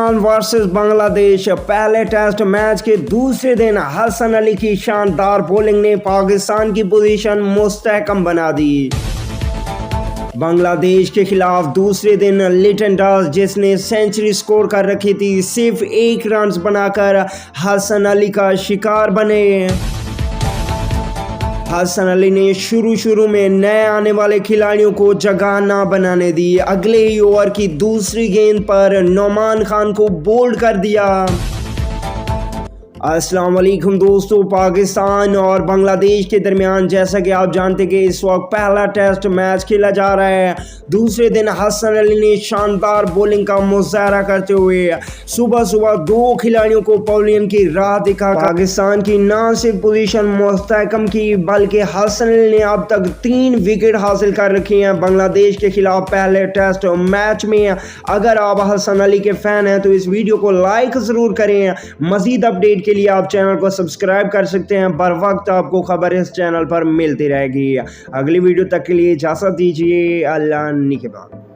Versus Bangladesh. पहले test match के दूसरे दिन हसन अली की शानदार बॉलिंग ने पाकिस्तान की पोजीशन मुस्तहकम बना दी। बांग्लादेश के खिलाफ दूसरे दिन लिटन दास, जिसने सेंचुरी स्कोर कर रखी थी, सिर्फ 1 रन बनाकर हसन अली का शिकार बने। हसन अली ने शुरू में नए आने वाले खिलाड़ियों को जगह ना बनाने दी। अगले ही ओवर की दूसरी गेंद पर नौमान खान को बोल्ड कर दिया। अस्सलाम वालेकुम दोस्तों, पाकिस्तान और बांग्लादेश के दरमियान जैसा कि आप जानते कि इस वक्त पहला टेस्ट मैच खेला जा रहा है। दूसरे दिन हसन अली ने शानदार बॉलिंग का मुजाहरा करते हुए सुबह 2 खिलाड़ियों को पवेलियन की राह दिखा पाकिस्तान की न सिर्फ पोजीशन मुस्तहकम की, बल्कि हसन अली ने अब तक 3 विकेट हासिल कर रखी हैं बांग्लादेश के खिलाफ पहले टेस्ट मैच में। अगर आप हसन अली के फैन हैं तो इस वीडियो को लाइक ज़रूर करें। मज़ीद अपडेट के लिए आप चैनल को सब्सक्राइब कर सकते हैं। बर वक्त आपको खबर इस चैनल पर मिलती रहेगी। अगली वीडियो तक के लिए इजाज़त दीजिए। अल्लाह निगहबान।